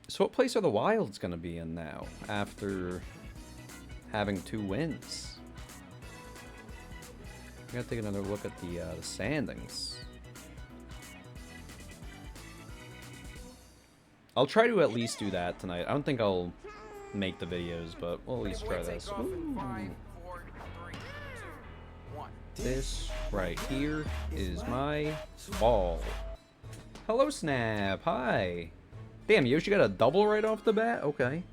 So what place are the Wilds going to be in now, after having 2 wins? I gotta take another look at the standings. I'll try to at least do that tonight. I don't think I'll make the videos, but we'll at least try this. This right here is my ball. Hello, Snap. Hi. Damn, Yoshi got a double right off the bat? Okay.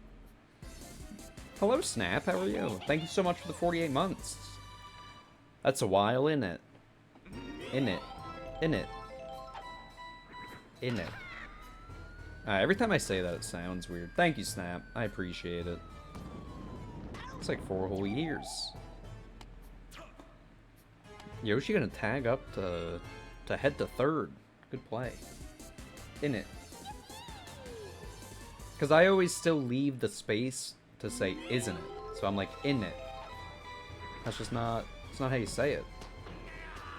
Hello, Snap. How are you? Thank you so much for the 48 months. That's a while, innit? Innit. Innit. Innit. Every time I say that, it sounds weird. Thank you, Snap. I appreciate it. It's like 4 whole years. Yoshi gonna tag up to head to 3rd. Good play. Innit. Because I always still leave the space to say, isn't it? So I'm like, in it. That's just not, it's not how you say it.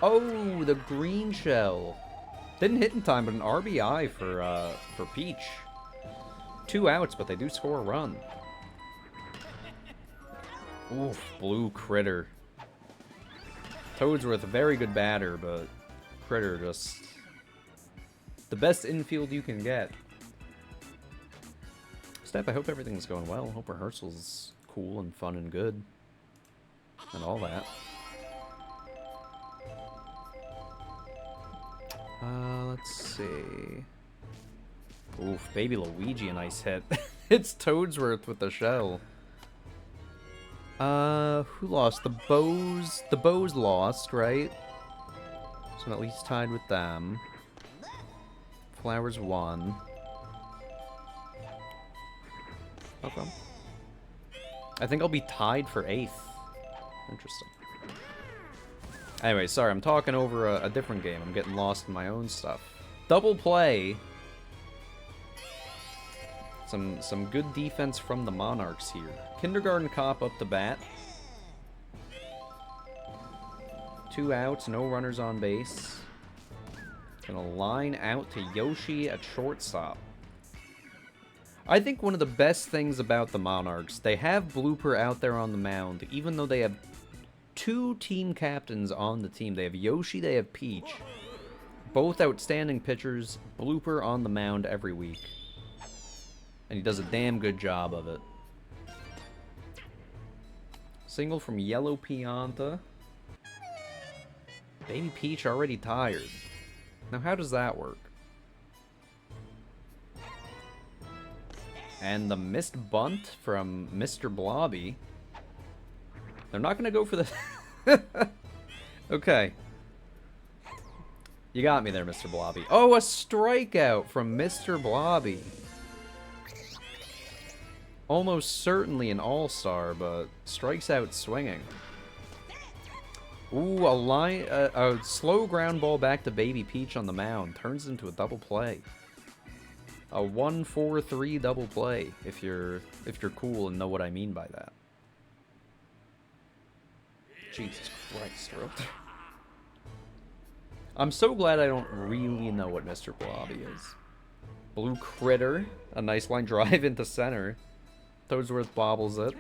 Oh, the green shell. Didn't hit in time, but an RBI for Peach. 2 outs, but they do score a run. Oof, blue critter. Toadsworth, a very good batter, but critter just the best infield you can get. Step, I hope everything's going well. Hope rehearsal's cool and fun and good. And all that. Let's see. Oof, baby Luigi, a nice hit. It's Toadsworth with the shell. Who lost? The Bows. The Bows lost, right? So I'm at least tied with them. Flowers won. Okay. I think I'll be tied for 8th. Interesting. Anyway, sorry, I'm talking over a different game. I'm getting lost in my own stuff. Double play. Some good defense from the Monarchs here. Kindergarten Cop up the bat. 2 outs, no runners on base. Gonna line out to Yoshi at shortstop. I think one of the best things about the Monarchs, they have Blooper out there on the mound, even though they have 2 team captains on the team. They have Yoshi, they have Peach. Both outstanding pitchers, Blooper on the mound every week. And he does a damn good job of it. Single from Yellow Pianta. Baby Peach already tired. Now how does that work? And the missed bunt from Mr. Blobby. They're not going to go for the... Okay. You got me there, Mr. Blobby. Oh, a strikeout from Mr. Blobby. Almost certainly an all-star, but strikes out swinging. Ooh, a slow ground ball back to Baby Peach on the mound. Turns into a double play. A 1-4-3 double play, if you're cool and know what I mean by that. Jesus Christ, bro. I'm so glad I don't really know what Mr. Blobby is. Blue critter, a nice line drive into center. Toadsworth bobbles it.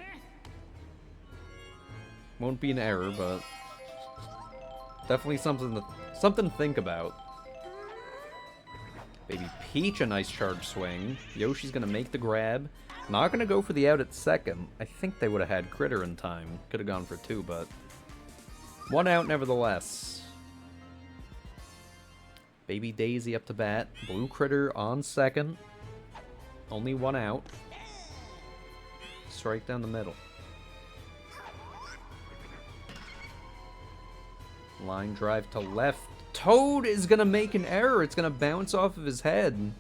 Won't be an error, but definitely something to think about. Baby Peach, a nice charge swing. Yoshi's gonna make the grab. Not gonna go for the out at second. I think they would have had critter in time. Could have gone for 2, but 1 out nevertheless. Baby Daisy up to bat. Blue critter on second. Only 1 out. Strike down the middle. Line drive to left. Toad is gonna make an error. It's gonna bounce off of his head.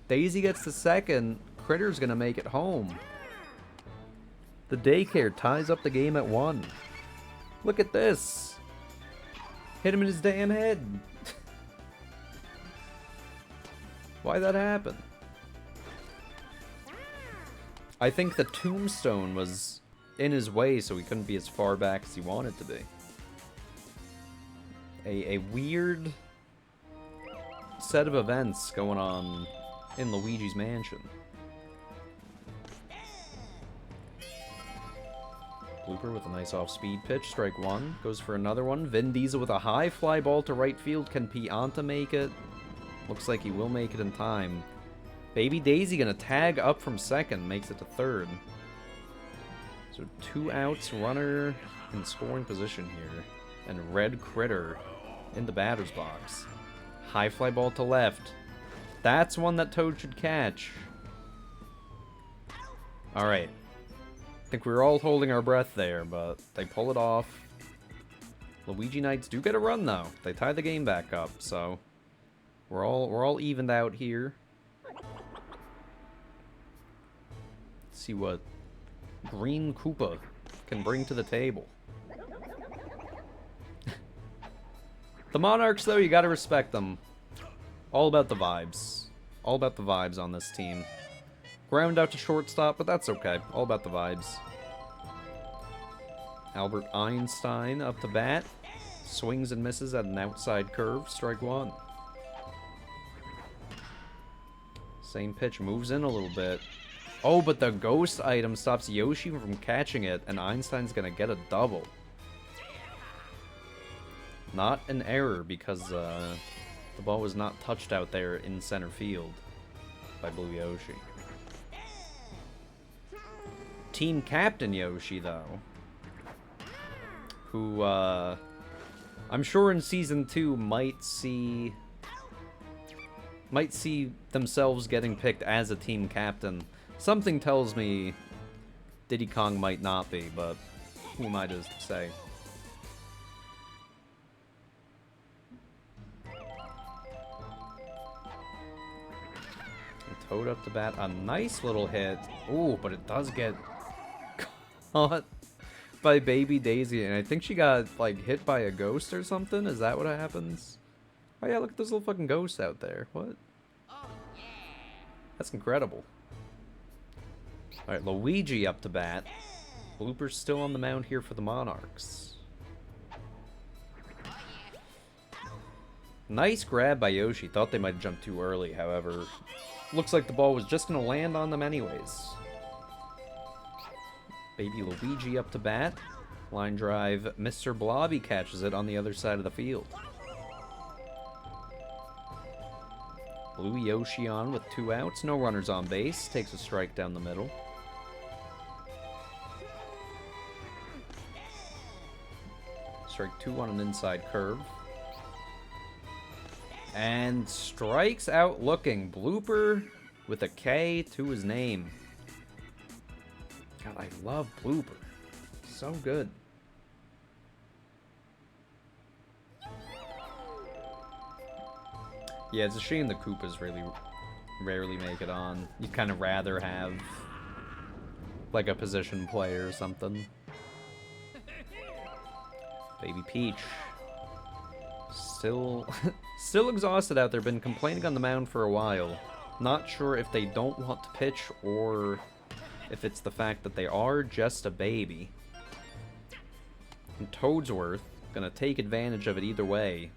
Daisy gets to second. Critter's gonna make it home. The daycare ties up the game at 1. Look at this. Hit him in his damn head. Why'd that happen? I think the tombstone was in his way, so he couldn't be as far back as he wanted to be. A weird set of events going on in Luigi's Mansion. Blooper with a nice off-speed pitch. Strike one. Goes for another one. Vin Diesel with a high fly ball to right field. Can Pianta make it? Looks like he will make it in time. Baby Daisy gonna tag up from second. Makes it to third. So 2 outs. Runner in scoring position here. And Red Critter in the batter's box. High fly ball to left. That's one that Toad should catch. Alright. I think we were all holding our breath there, but they pull it off. Luigi Knights do get a run, though. They tie the game back up, so we're all evened out here. Let's see what Green Koopa can bring to the table. The Monarchs, though, you gotta respect them. All about the vibes. All about the vibes on this team. Ground out to shortstop, but that's okay. All about the vibes. Albert Einstein up to bat. Swings and misses at an outside curve. Strike one. Same pitch. Moves in a little bit. Oh, but the ghost item stops Yoshi from catching it, and Einstein's gonna get a double. Not an error, because the ball was not touched out there in center field by Blue Yoshi. Team Captain Yoshi, though, who I'm sure in Season 2 might see themselves getting picked as a team captain. Something tells me Diddy Kong might not be, but who am I to say? Toad up to bat. A nice little hit. Ooh, but it does get caught by Baby Daisy, and I think she got, like, hit by a ghost or something. Is that what happens? Oh yeah, look at those little fucking ghosts out there. What? That's incredible. Alright, Luigi up to bat. Blooper's still on the mound here for the Monarchs. Nice grab by Yoshi. Thought they might have jumped too early, however. Looks like the ball was just going to land on them anyways. Baby Luigi up to bat. Line drive. Mr. Blobby catches it on the other side of the field. Blue Yoshi on with 2 outs. No runners on base. Takes a strike down the middle. Strike 2 on an inside curve. And strikes out looking. Blooper with a K to his name. God, I love Blooper. So good. Yeah, it's a shame the Koopas really rarely make it on. You'd kind of rather have like a position player or something. Baby Peach. Still exhausted out there. Been complaining on the mound for a while. Not sure if they don't want to pitch or if it's the fact that they are just a baby. And Toadsworth gonna take advantage of it either way.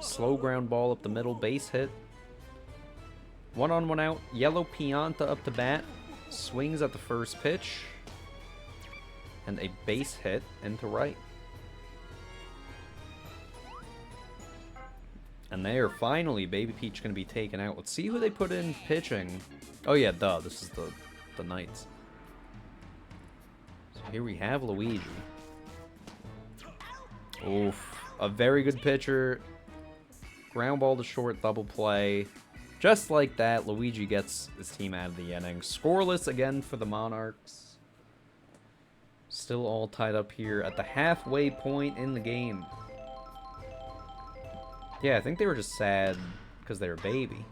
Slow ground ball up the middle, base hit. 1 on 1 out. Yellow Pianta up to bat. Swings at the first pitch. And a base hit into right. And there, finally, Baby Peach going to be taken out. Let's see who they put in pitching. Oh yeah, duh, this is the Knights. So here we have Luigi. Oof, a very good pitcher. Ground ball to short, double play. Just like that, Luigi gets his team out of the inning. Scoreless again for the Monarchs. Still all tied up here at the halfway point in the game. Yeah, I think they were just sad because they were a baby.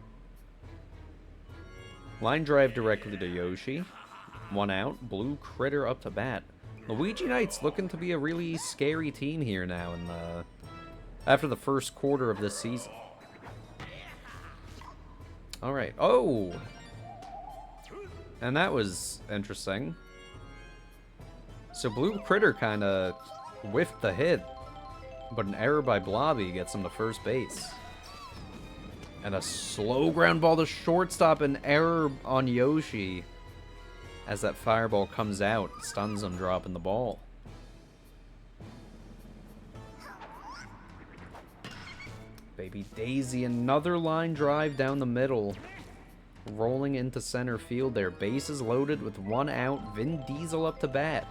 Line drive directly to Yoshi. 1 out. Blue Critter up to bat. Luigi Knights looking to be a really scary team here now in the after the first quarter of this season. Alright. Oh! And that was interesting. So Blue Critter kind of whiffed the hit. But an error by Blobby gets him to first base. And a slow ground ball to shortstop, an error on Yoshi. As that fireball comes out, stuns him dropping the ball. Baby Daisy, another line drive down the middle. Rolling into center field there. Bases loaded with 1 out. Vin Diesel up to bat.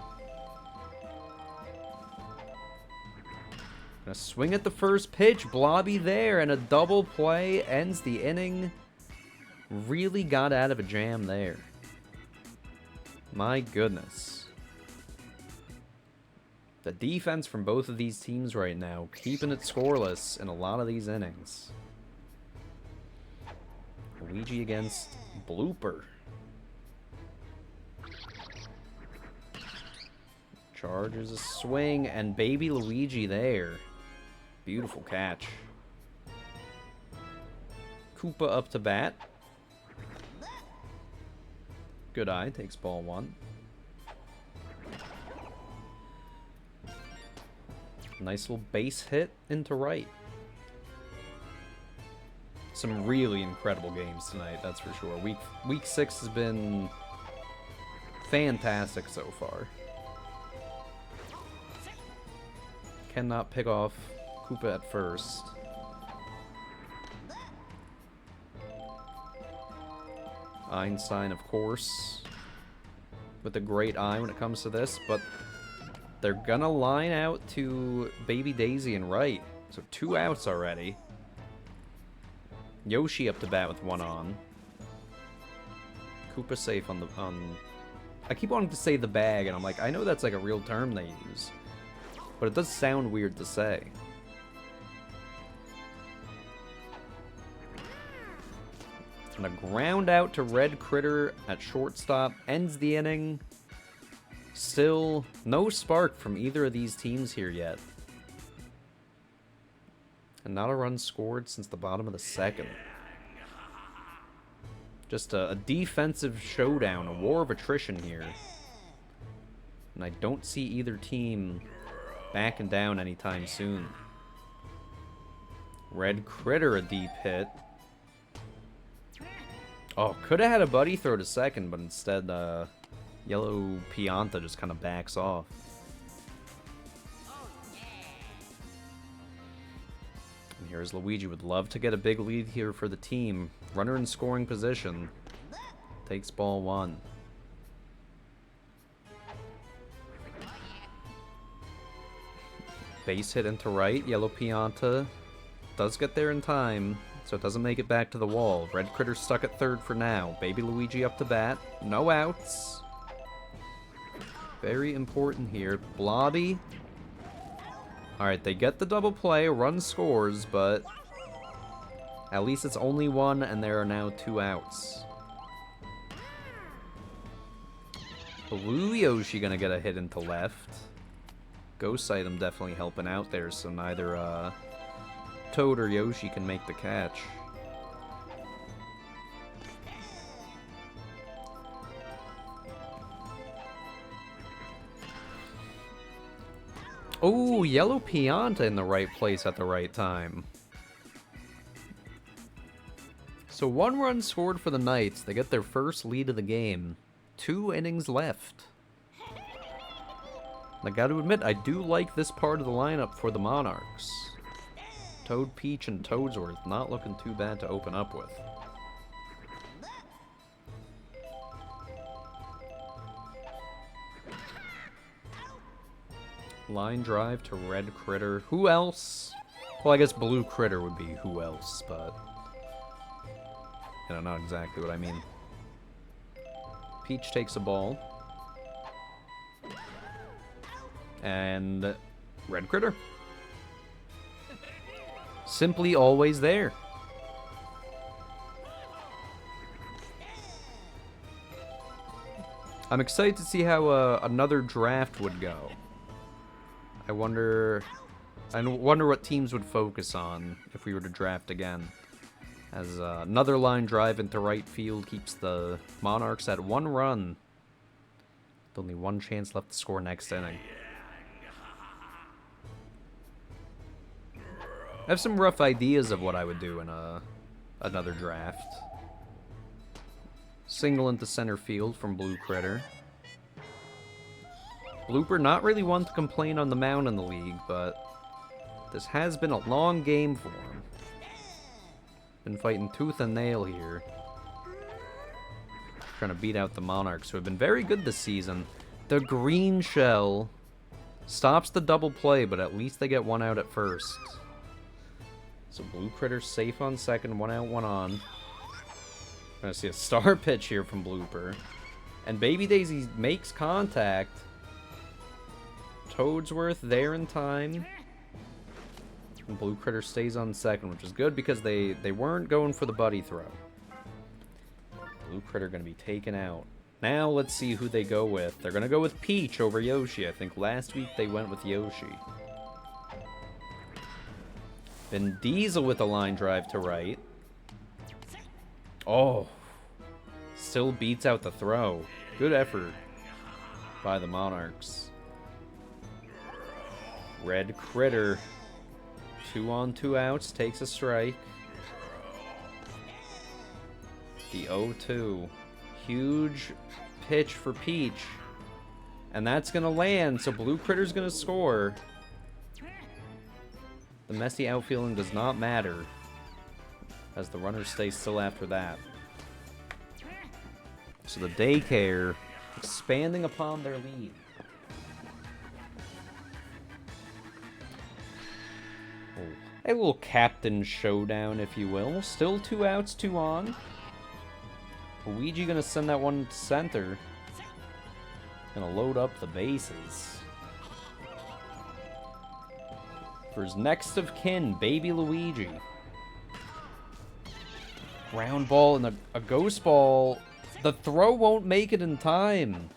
Gonna swing at the first pitch. Blobby there, and a double play ends the inning. Really got out of a jam there. My goodness. The defense from both of these teams right now, keeping it scoreless in a lot of these innings. Luigi against Blooper. Chargers a swing, and baby Luigi there. Beautiful catch. Koopa up to bat. Good eye, takes ball 1. Nice little base hit into right. Some really incredible games tonight, that's for sure. Week 6 has been fantastic so far. Cannot pick off Koopa at first. Einstein, of course, with a great eye when it comes to this, but they're gonna line out to Baby Daisy and right. So 2 outs already. Yoshi up to bat with 1 on. Koopa safe on the... I keep wanting to say the bag, and I'm like, I know that's like a real term they use. But it does sound weird to say. And a ground out to Red Critter at shortstop. Ends the inning. Still no spark from either of these teams here yet. And not a run scored since the bottom of the 2nd. Just a defensive showdown, a war of attrition here. And I don't see either team backing down anytime soon. Red Critter a deep hit. Oh, could have had a buddy throw to second, but instead Yellow Pianta just kind of backs off. And here's Luigi. Would love to get a big lead here for the team. Runner in scoring position. Takes ball 1. Base hit into right. Yellow Pianta does get there in time, so it doesn't make it back to the wall. Red Critter stuck at third for now. Baby Luigi up to bat. No outs. Very important here. Blobby. Alright, they get the double play. A run scores, but at least it's only 1, and there are now 2 outs. Blue Yoshi gonna get a hit into left. Ghost item definitely helping out there, so neither Toad or Yoshi can make the catch. Oh, Yellow Pianta in the right place at the right time. So 1 run scored for the Knights. They get their first lead of the game. 2 innings left. I gotta admit, I do like this part of the lineup for the Monarchs. Toad, Peach, and Toadsworth not looking too bad to open up with. Line drive to Red Critter. Who else? Well, I guess Blue Critter would be who else, but I don't know exactly what I mean. Peach takes a ball. And Red Critter. Simply always there. I'm excited to see how another draft would go. I wonder what teams would focus on if we were to draft again. As another line drive into right field keeps the Monarchs at 1 run. With only 1 chance left to score next inning. I have some rough ideas of what I would do in a another draft. Single into center field from Blue Critter. Blooper not really one to complain on the mound in the league, but this has been a long game for him. Been fighting tooth and nail here. Trying to beat out the Monarchs, who have been very good this season. The green shell stops the double play, but at least they get one out at first. So Blue Critter's safe on second, one out, one on. Gonna see a star pitch here from Blooper. And Baby Daisy makes contact. Toadsworth there in time. And Blue Critter stays on second, which is good because they weren't going for the buddy throw. Blue Critter going to be taken out. Now let's see who they go with. They're going to go with Peach over Yoshi. I think last week they went with Yoshi. Vin Diesel with a line drive to right. Oh. Still beats out the throw. Good effort by the Monarchs. Red Critter. 2 on, 2 outs. Takes a strike. The 0-2. Huge pitch for Peach. And that's going to land, so Blue Critter's going to score. The messy outfielding does not matter, as the runners stay still after that. So the daycare expanding upon their lead. A little captain showdown, if you will. Still 2 outs, 2 on. Luigi gonna send that one to center. Gonna load up the bases. For his next of kin, baby Luigi. Ground ball and a ghost ball. The throw won't make it in time.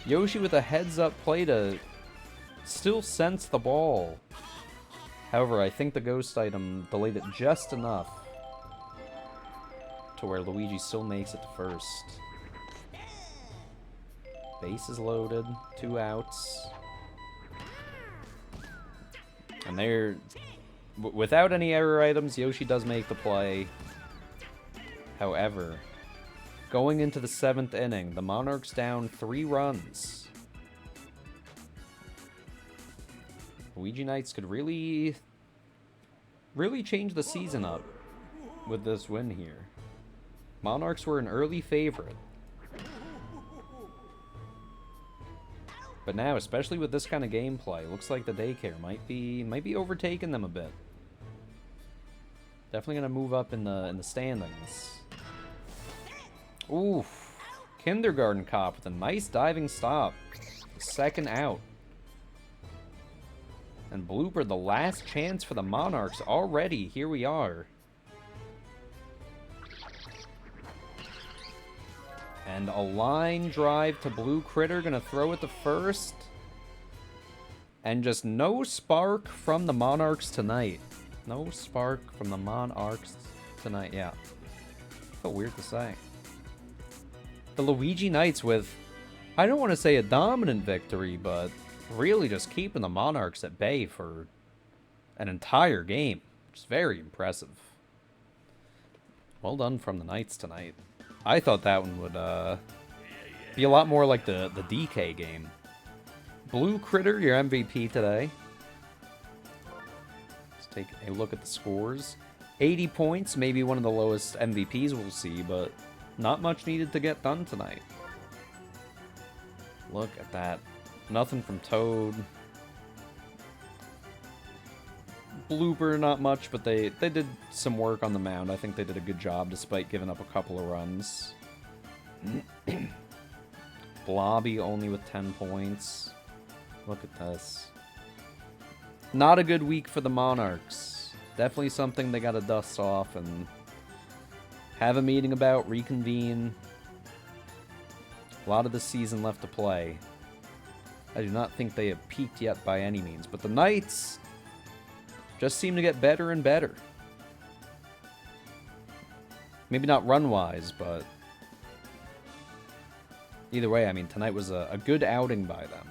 Yoshi with a heads-up play to still sense the ball. However, I think the ghost item delayed it just enough to where Luigi still makes it to first. Base is loaded, 2 outs. And they're... without any error items, Yoshi does make the play. However, going into the 7th inning, the Monarchs down 3 runs. Luigi Knights could really change the season up with this win here. Monarchs were an early favorite. But now, especially with this kind of gameplay, looks like the daycare might be overtaking them a bit. Definitely gonna move up in the standings. Oof. Kindergarten Cop with a nice diving stop. 2nd out. And Blooper, the last chance for the Monarchs already. Here we are. And a line drive to Blue Critter. Gonna throw it to first. And just no spark from the Monarchs tonight. No spark from the Monarchs tonight, yeah. Felt weird to say. The Luigi Knights with, I don't want to say a dominant victory, but really just keeping the Monarchs at bay for an entire game. Which is very impressive. Well done from the Knights tonight. I thought that one would be a lot more like the DK game. Blue Critter, your MVP today. Let's take a look at the scores. 80 points, maybe one of the lowest MVPs we'll see, but not much needed to get done tonight. Look at that. Nothing from Toad. Blooper, not much, but they did some work on the mound. I think they did a good job despite giving up a couple of runs. Blobby only with 10 points. Look at this. Not a good week for the Monarchs. Definitely something they got to dust off and have a meeting about, reconvene. A lot of the season left to play. I do not think they have peaked yet by any means, but the Knights just seem to get better and better. Maybe not run-wise, but either way, I mean, tonight was a good outing by them.